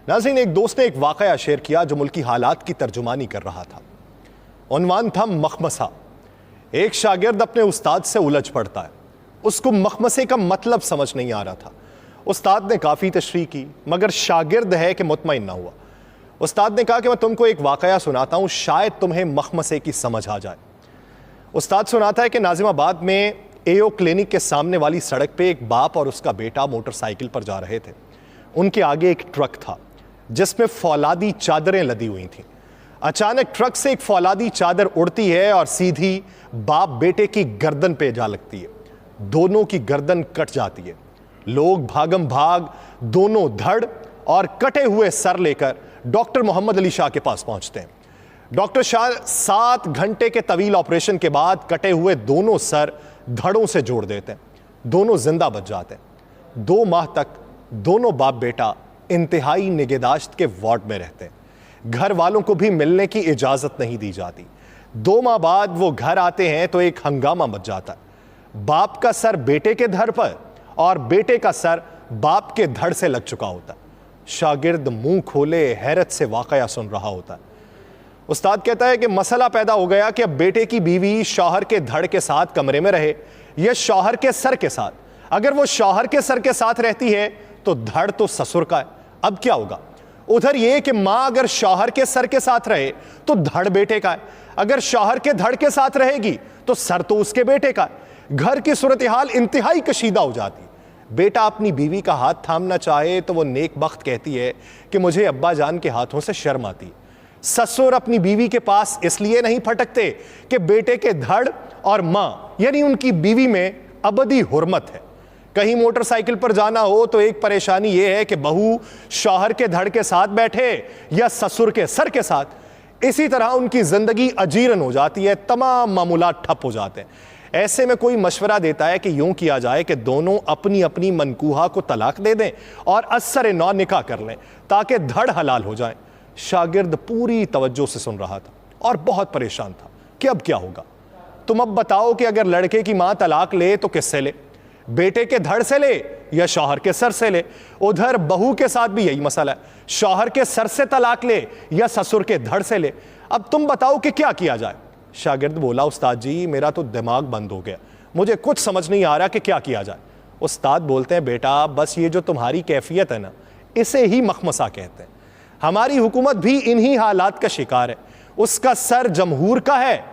नाज़रीन, एक दोस्त ने एक वाक़या शेयर किया जो मुल्की हालात की तर्जुमानी कर रहा था। उन्वान था मखमसा। एक शागिर्द अपने उस्ताद से उलझ पड़ता है। उसको मखमसे का मतलब समझ नहीं आ रहा था। उस्ताद ने काफ़ी तशरीह की, मगर शागिर्द है कि मुतमईन ना हुआ। उस्ताद ने कहा कि मैं तुमको एक वाक़या सुनाता हूँ, शायद तुम्हें मखमसे की समझ आ जाए। उस्ताद सुनाता है कि नाजिमाबाद में एओ क्लिनिक के सामने वाली सड़क पे एक बाप और उसका बेटा मोटरसाइकिल पर जा रहे थे। उनके आगे एक ट्रक था जिसमें फौलादी चादरें लदी हुई थीं। अचानक ट्रक से एक फौलादी चादर उड़ती है और सीधी बाप बेटे की गर्दन पे जा लगती है। दोनों की गर्दन कट जाती है। लोग भागम भाग दोनों धड़ और कटे हुए सर लेकर डॉक्टर मोहम्मद अली शाह के पास पहुंचते हैं। डॉक्टर शाह 7 घंटे के तवील ऑपरेशन के बाद कटे हुए दोनों सर धड़ों से जोड़ देते हैं। दोनों जिंदा बच जाते हैं। 2 माह तक दोनों बाप बेटा इंतहाई निगहदाश्त के वार्ड में रहते हैं। घर वालों को भी मिलने की इजाजत नहीं दी जाती। 2 माह बाद वो घर आते हैं तो एक हंगामा मच जाता है। बाप का सर बेटे के धड़ पर और बेटे का सर बाप के धड़ से लग चुका होता है। शागिर्द मुंह खोले हैरत से वाकया सुन रहा होता है। उस्ताद कहता है कि मसला पैदा हो गया कि अब बेटे की बीवी शौहर के धड़ के साथ कमरे में रहे या शौहर के सर के साथ। अगर वो शौहर के सर के साथ रहती है तो धड़ तो ससुर का है। अब क्या होगा? उधर ये कि मां अगर शौहर के सर के साथ रहे तो धड़ बेटे का है। अगर शौहर के धड़ के साथ रहेगी तो सर तो उसके बेटे का है। घर की सूरत हाल इंतहाई कशीदा हो जाती है। बेटा अपनी बीवी का हाथ थामना चाहे तो वो नेक बख्त कहती है कि मुझे अब्बा जान के हाथों से शर्म आती है। ससुर अपनी बीवी के पास इसलिए नहीं फटकते कि बेटे के धड़ और मां यानी उनकी बीवी में अबदी हुर्मत है। कहीं मोटरसाइकिल पर जाना हो तो एक परेशानी यह है कि बहू शौहर के धड़ के साथ बैठे या ससुर के सर के साथ। इसी तरह उनकी जिंदगी अजीरन हो जाती है, तमाम मामूलात ठप हो जाते हैं। ऐसे में कोई मशवरा देता है कि यूं किया जाए कि दोनों अपनी अपनी मनकूहा को तलाक दे दें और असर नौ निकाह कर लें ताकि धड़ हलाल हो जाए। शागिर्द पूरी तवज्जो से सुन रहा था और बहुत परेशान था कि अब क्या होगा। तुम अब बताओ कि अगर लड़के की मां तलाक ले तो किससे ले? बेटे के धड़ से ले या शौहर के सर से ले? उधर बहू के साथ भी यही मसला है, शौहर के सर से तलाक ले या ससुर के धड़ से ले। अब तुम बताओ कि क्या किया जाए? शागिर्द बोला, उस्ताद जी मेरा तो दिमाग बंद हो गया, मुझे कुछ समझ नहीं आ रहा कि क्या किया जाए। उस्ताद बोलते हैं, बेटा बस ये जो तुम्हारी कैफियत है ना, इसे ही मखमसा कहते हैं। हमारी हुकूमत भी इन्हीं हालात का शिकार है। उसका सर जमहूर का है,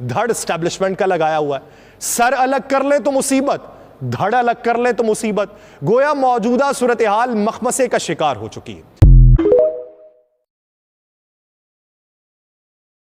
धड़ एस्टैब्लिशमेंट का लगाया हुआ है। सर अलग कर ले तो मुसीबत, धड़ अलग कर ले तो मुसीबत। गोया मौजूदा सूरत हाल मखमसे का शिकार हो चुकी है।